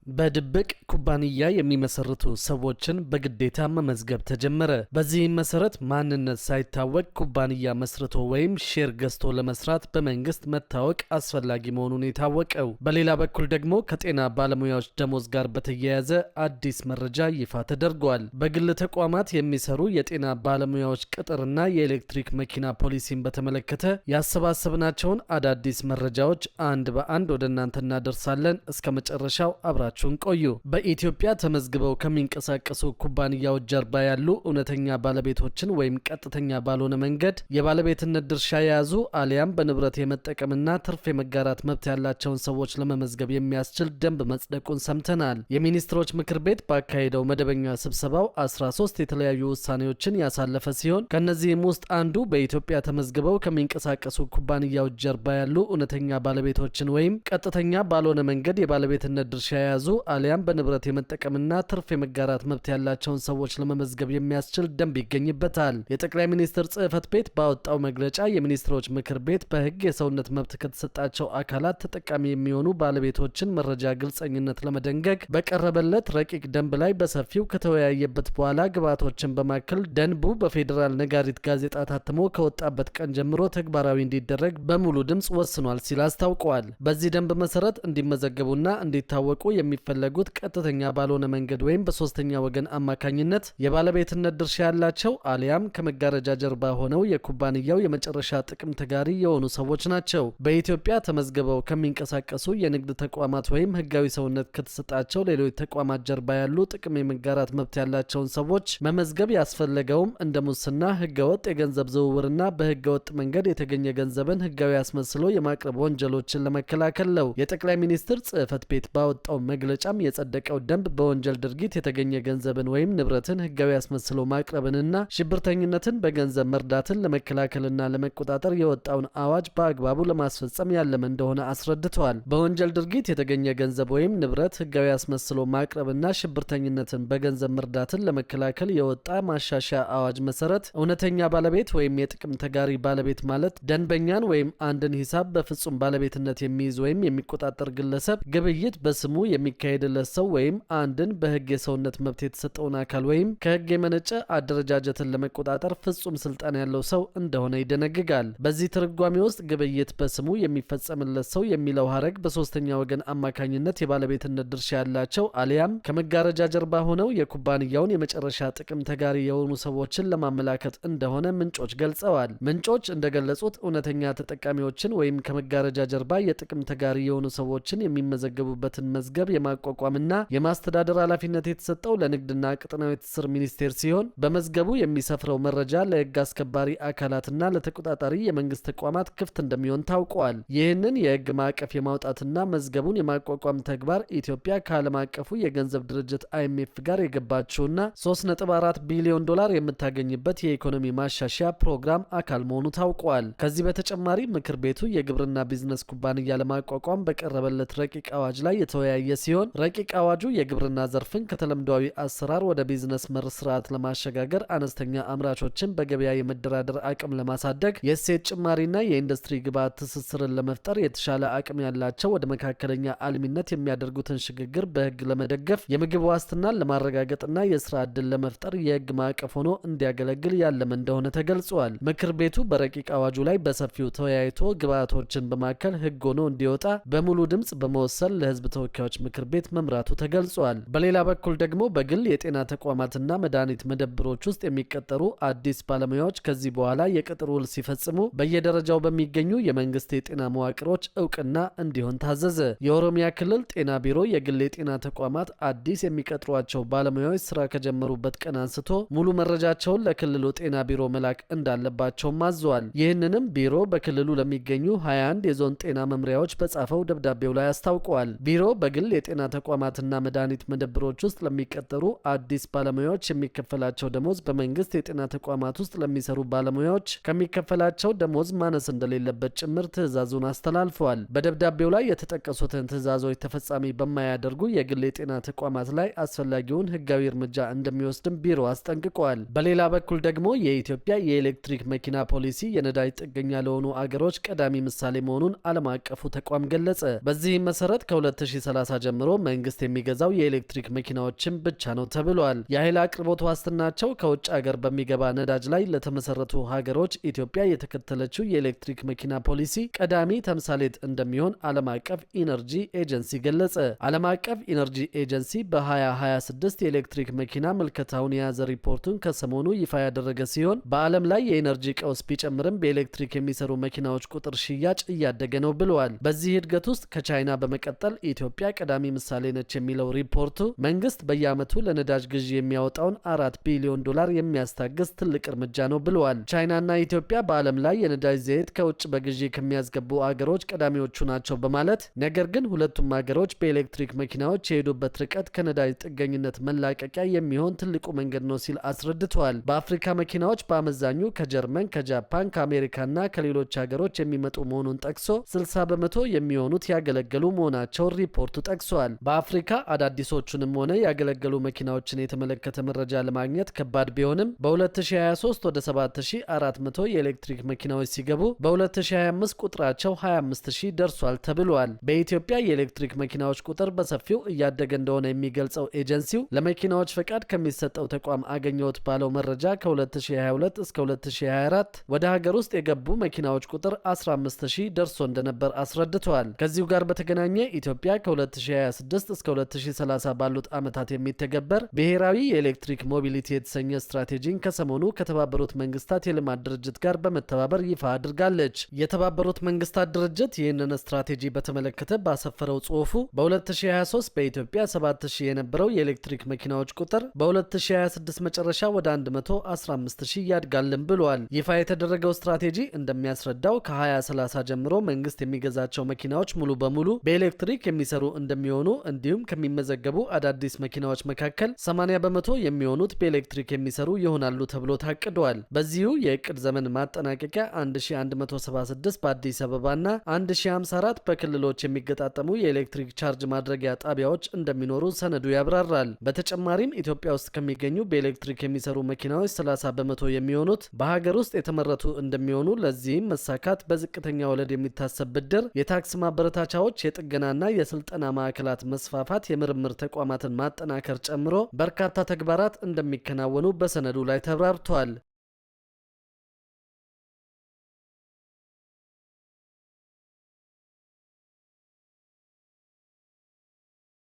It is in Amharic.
በድብቅ ኩባንያ የሚመሰርቱ ሰዎችን በግዴታ መመዝገብ ተጀመረ። በዚህም መሰረት ማንነት ሳይታወቅ ኩባንያ መስርቶ ወይም ሼር ገዝቶ ለመስራት በመንግስት መታወቅ አስፈላጊ መሆኑን የታወቀው። በሌላ በኩል ደግሞ ከጤና ባለሙያዎች ደሞዝ ጋር በተያያዘ አዲስ መረጃ ይፋ ተደርጓል። በግል ተቋማት የሚሰሩ የጤና ባለሙያዎች ቅጥርና የኤሌክትሪክ መኪና ፖሊሲን በተመለከተ ያሰባሰብናቸውን አዳዲስ መረጃዎች አንድ በአንድ ወደ እናንተ እናደርሳለን። እስከ መጨረሻው አብራችሁን ቆዩ። በኢትዮጵያ ተመዝግበው ከሚንቀሳቀሱ ኩባንያዎች ጀርባ ያሉ እውነተኛ ባለቤቶችን ወይም ቀጥተኛ ባልሆነ መንገድ የባለቤትነት ድርሻ የያዙ አሊያም በንብረት የመጠቀምና ትርፍ የመጋራት መብት ያላቸውን ሰዎች ለመመዝገብ የሚያስችል ደንብ መጽደቁን ሰምተናል። የሚኒስትሮች ምክር ቤት ባካሄደው መደበኛ ስብሰባው 13 የተለያዩ ውሳኔዎችን ያሳለፈ ሲሆን ከነዚህም ውስጥ አንዱ በኢትዮጵያ ተመዝግበው ከሚንቀሳቀሱ ኩባንያዎች ጀርባ ያሉ እውነተኛ ባለቤቶችን ወይም ቀጥተኛ ባልሆነ መንገድ የባለቤትነት ድርሻ የያዙ አሊያም በንብረት የመጠቀምና ትርፍ የመጋራት መብት ያላቸውን ሰዎች ለመመዝገብ የሚያስችል ደንብ ይገኝበታል። የጠቅላይ ሚኒስትር ጽሕፈት ቤት ባወጣው መግለጫ የሚኒስትሮች ምክር ቤት በሕግ የሰውነት መብት ከተሰጣቸው አካላት ተጠቃሚ የሚሆኑ ባለቤቶችን መረጃ ግልጸኝነት ለመደንገግ በቀረበለት ረቂቅ ደንብ ላይ በሰፊው ከተወያየበት በኋላ ግብዓቶችን በማከል ደንቡ በፌዴራል ነጋሪት ጋዜጣ ታትሞ ከወጣበት ቀን ጀምሮ ተግባራዊ እንዲደረግ በሙሉ ድምፅ ወስኗል ሲል አስታውቀዋል። በዚህ ደንብ መሰረት እንዲመዘገቡና እንዲታወቁ የሚፈለጉት ቀጥተኛ ባልሆነ መንገድ ወይም በሶስተኛ ወገን አማካኝነት የባለቤትነት ድርሻ ያላቸው አሊያም ከመጋረጃ ጀርባ ሆነው የኩባንያው የመጨረሻ ጥቅም ተጋሪ የሆኑ ሰዎች ናቸው። በኢትዮጵያ ተመዝግበው ከሚንቀሳቀሱ የንግድ ተቋማት ወይም ሕጋዊ ሰውነት ከተሰጣቸው ሌሎች ተቋማት ጀርባ ያሉ ጥቅም የመጋራት መብት ያላቸውን ሰዎች መመዝገብ ያስፈለገውም እንደ ሙስና፣ ሕገወጥ የገንዘብ ዝውውርና በሕገወጥ መንገድ የተገኘ ገንዘብን ሕጋዊ አስመስሎ የማቅረብ ወንጀሎችን ለመከላከል ነው። የጠቅላይ ሚኒስትር ጽሕፈት ቤት ባወጣው መግለጫም የጸደቀው ደንብ በወንጀል ድርጊት የተገኘ ገንዘብን ወይም ንብረትን ሕጋዊ አስመስሎ ማቅረብንና ሽብርተኝነትን በገንዘብ መርዳትን ለመከላከልና ለመቆጣጠር የወጣውን አዋጅ በአግባቡ ለማስፈጸም ያለመ እንደሆነ አስረድተዋል። በወንጀል ድርጊት የተገኘ ገንዘብ ወይም ንብረት ሕጋዊ አስመስሎ ማቅረብና ሽብርተኝነትን በገንዘብ መርዳትን ለመከላከል የወጣ ማሻሻያ አዋጅ መሰረት እውነተኛ ባለቤት ወይም የጥቅም ተጋሪ ባለቤት ማለት ደንበኛን ወይም አንድን ሂሳብ በፍጹም ባለቤትነት የሚይዝ ወይም የሚቆጣጠር ግለሰብ ግብይት በስሙ የሚካሄድለት ሰው ወይም አንድን በሕግ የሰውነት መብት የተሰጠውን አካል ወይም ከሕግ የመነጨ አደረጃጀትን ለመቆጣጠር ፍጹም ስልጣን ያለው ሰው እንደሆነ ይደነግጋል። በዚህ ትርጓሜ ውስጥ ግብይት በስሙ የሚፈጸምለት ሰው የሚለው ሀረግ በሶስተኛ ወገን አማካኝነት የባለቤትነት ድርሻ ያላቸው አሊያም ከመጋረጃ ጀርባ ሆነው የኩባንያውን የመጨረሻ ጥቅም ተጋሪ የሆኑ ሰዎችን ለማመላከት እንደሆነ ምንጮች ገልጸዋል። ምንጮች እንደገለጹት እውነተኛ ተጠቃሚዎችን ወይም ከመጋረጃ ጀርባ የጥቅም ተጋሪ የሆኑ ሰዎችን የሚመዘገቡበትን መዝገብ የማቋቋምና የማስተዳደር ኃላፊነት የተሰጠው ለንግድና ቀጠናዊ ትስስር ሚኒስቴር ሲሆን በመዝገቡ የሚሰፍረው መረጃ ለሕግ አስከባሪ አካላትና ለተቆጣጣሪ የመንግስት ተቋማት ክፍት እንደሚሆን ታውቋል። ይህንን የሕግ ማዕቀፍ የማውጣትና መዝገቡን የማቋቋም ተግባር ኢትዮጵያ ከዓለም አቀፉ የገንዘብ ድርጅት IMF ጋር የገባችውና $3.4 ቢሊዮን የምታገኝበት የኢኮኖሚ ማሻሻያ ፕሮግራም አካል መሆኑ ታውቋል። ከዚህ በተጨማሪ ምክር ቤቱ የግብርና ቢዝነስ ኩባንያ ለማቋቋም በቀረበለት ረቂቅ አዋጅ ላይ የተወያየ ሲሆን ረቂቅ አዋጁ የግብርና ዘርፍን ከተለምዷዊ አሰራር ወደ ቢዝነስ መር ስርዓት ለማሸጋገር አነስተኛ አምራቾችን በገበያ የመደራደር አቅም ለማሳደግ የእሴት ጭማሪና የኢንዱስትሪ ግብዓት ትስስርን ለመፍጠር የተሻለ አቅም ያላቸው ወደ መካከለኛ አልሚነት የሚያደርጉትን ሽግግር በሕግ ለመደገፍ የምግብ ዋስትናን ለማረጋገጥና የስራ ዕድል ለመፍጠር የሕግ ማዕቀፍ ሆኖ እንዲያገለግል ያለመ እንደሆነ ተገልጿል። ምክር ቤቱ በረቂቅ አዋጁ ላይ በሰፊው ተወያይቶ ግብዓቶችን በማከል ሕግ ሆኖ እንዲወጣ በሙሉ ድምፅ በመወሰን ለሕዝብ ተወካዮች ምክር ቤት መምራቱ ተገልጿል። በሌላ በኩል ደግሞ በግል የጤና ተቋማትና መድኃኒት መደብሮች ውስጥ የሚቀጠሩ አዲስ ባለሙያዎች ከዚህ በኋላ የቅጥር ውል ሲፈጽሙ በየደረጃው በሚገኙ የመንግስት የጤና መዋቅሮች እውቅና እንዲሆን ታዘዘ። የኦሮሚያ ክልል ጤና ቢሮ የግል የጤና ተቋማት አዲስ የሚቀጥሯቸው ባለሙያዎች ስራ ከጀመሩበት ቀን አንስቶ ሙሉ መረጃቸውን ለክልሉ ጤና ቢሮ መላክ እንዳለባቸውም አዟል። ይህንንም ቢሮ በክልሉ ለሚገኙ 21 የዞን ጤና መምሪያዎች በጻፈው ደብዳቤው ላይ አስታውቀዋል። ቢሮ በግል የጤና ተቋማትና መድኃኒት መደብሮች ውስጥ ለሚቀጠሩ አዲስ ባለሙያዎች የሚከፈላቸው ደሞዝ በመንግስት የጤና ተቋማት ውስጥ ለሚሰሩ ባለሙያዎች ከሚከፈላቸው ደሞዝ ማነስ እንደሌለበት ጭምር ትዕዛዙን አስተላልፈዋል። በደብዳቤው ላይ የተጠቀሱትን ትዕዛዞች ተፈጻሚ በማያደርጉ የግል የጤና ተቋማት ላይ አስፈላጊውን ሕጋዊ እርምጃ እንደሚወስድም ቢሮ አስጠንቅቋል። በሌላ በኩል ደግሞ የኢትዮጵያ የኤሌክትሪክ መኪና ፖሊሲ የነዳጅ ጥገኛ ለሆኑ አገሮች ቀዳሚ ምሳሌ መሆኑን ዓለም አቀፉ ተቋም ገለጸ። በዚህም መሰረት ከ2030 ጨምሮ መንግስት የሚገዛው የኤሌክትሪክ መኪናዎችን ብቻ ነው ተብሏል። የኃይል አቅርቦት ዋስትናቸው ከውጭ ሀገር በሚገባ ነዳጅ ላይ ለተመሰረቱ ሀገሮች ኢትዮጵያ የተከተለችው የኤሌክትሪክ መኪና ፖሊሲ ቀዳሚ ተምሳሌት እንደሚሆን ዓለም አቀፍ ኢነርጂ ኤጀንሲ ገለጸ። ዓለም አቀፍ ኢነርጂ ኤጀንሲ በ2026 የኤሌክትሪክ መኪና ምልከታውን የያዘ ሪፖርቱን ከሰሞኑ ይፋ ያደረገ ሲሆን በዓለም ላይ የኢነርጂ ቀውስ ቢጨምርም በኤሌክትሪክ የሚሰሩ መኪናዎች ቁጥር ሽያጭ እያደገ ነው ብለዋል። በዚህ እድገት ውስጥ ከቻይና በመቀጠል ኢትዮጵያ ቀዳሚ ምሳሌ ነች የሚለው ሪፖርቱ መንግስት በየዓመቱ ለነዳጅ ግዢ የሚያወጣውን $4 ቢሊዮን የሚያስታግስ ትልቅ እርምጃ ነው ብለዋል። ቻይናና ኢትዮጵያ በዓለም ላይ የነዳጅ ዘይት ከውጭ በግዢ ከሚያስገቡ አገሮች ቀዳሚዎቹ ናቸው በማለት ነገር ግን ሁለቱም አገሮች በኤሌክትሪክ መኪናዎች የሄዱበት ርቀት ከነዳጅ ጥገኝነት መላቀቂያ የሚሆን ትልቁ መንገድ ነው ሲል አስረድተዋል። በአፍሪካ መኪናዎች በአመዛኙ ከጀርመን፣ ከጃፓን፣ ከአሜሪካና ከሌሎች ሀገሮች የሚመጡ መሆኑን ጠቅሶ 60 በመቶ የሚሆኑት ያገለገሉ መሆናቸውን ሪፖርቱ ጠቅሷል። በአፍሪካ አዳዲሶቹንም ሆነ ያገለገሉ መኪናዎችን የተመለከተ መረጃ ለማግኘት ከባድ ቢሆንም በ2023 ወደ 7400 የኤሌክትሪክ መኪናዎች ሲገቡ በ2025 ቁጥራቸው 25000 ደርሷል ተብሏል። በኢትዮጵያ የኤሌክትሪክ መኪናዎች ቁጥር በሰፊው እያደገ እንደሆነ የሚገልጸው ኤጀንሲው ለመኪናዎች ፈቃድ ከሚሰጠው ተቋም አገኘሁት ባለው መረጃ ከ2022 እስከ 2024 ወደ ሀገር ውስጥ የገቡ መኪናዎች ቁጥር 15000 ደርሶ እንደነበር አስረድተዋል። ከዚሁ ጋር በተገናኘ ኢትዮጵያ ከ2026 እስከ 2030 ባሉት ዓመታት የሚተገበር ብሔራዊ የኤሌክትሪክ ሞቢሊቲ የተሰኘ ስትራቴጂን ከሰሞኑ ከተባበሩት መንግስታት የልማት ድርጅት ጋር በመተባበር ይፋ አድርጋለች። የተባበሩት መንግስታት ድርጅት ይህንን ስትራቴጂ በተመለከተ ባሰፈረው ጽሑፉ በ2023 በኢትዮጵያ 7000 የነበረው የኤሌክትሪክ መኪናዎች ቁጥር በ2026 መጨረሻ ወደ 115000 ያድጋልን ብሏል። ይፋ የተደረገው ስትራቴጂ እንደሚያስረዳው ከ2030 ጀምሮ መንግስት የሚገዛቸው መኪናዎች ሙሉ በሙሉ በኤሌክትሪክ የሚሰሩ እንደሚሆኑ እንዲሁም ከሚመዘገቡ አዳዲስ መኪናዎች መካከል 80 በመቶ የሚሆኑት በኤሌክትሪክ የሚሰሩ ይሆናሉ ተብሎ ታቅደዋል። በዚሁ የእቅድ ዘመን ማጠናቀቂያ 1176 በአዲስ አበባና 1054 በክልሎች የሚገጣጠሙ የኤሌክትሪክ ቻርጅ ማድረጊያ ጣቢያዎች እንደሚኖሩ ሰነዱ ያብራራል። በተጨማሪም ኢትዮጵያ ውስጥ ከሚገኙ በኤሌክትሪክ የሚሰሩ መኪናዎች 30 በመቶ የሚሆኑት በሀገር ውስጥ የተመረቱ እንደሚሆኑ፣ ለዚህም መሳካት በዝቅተኛ ወለድ የሚታሰብ ብድር፣ የታክስ ማበረታቻዎች፣ የጥገናና የስልጠና ማዕከላት መስፋፋት፣ የምርምር ተቋማትን ማጠናከር ጨምሮ በርካታ ተግባራት እንደሚከናወኑ በሰነዱ ላይ ተብራርቷል።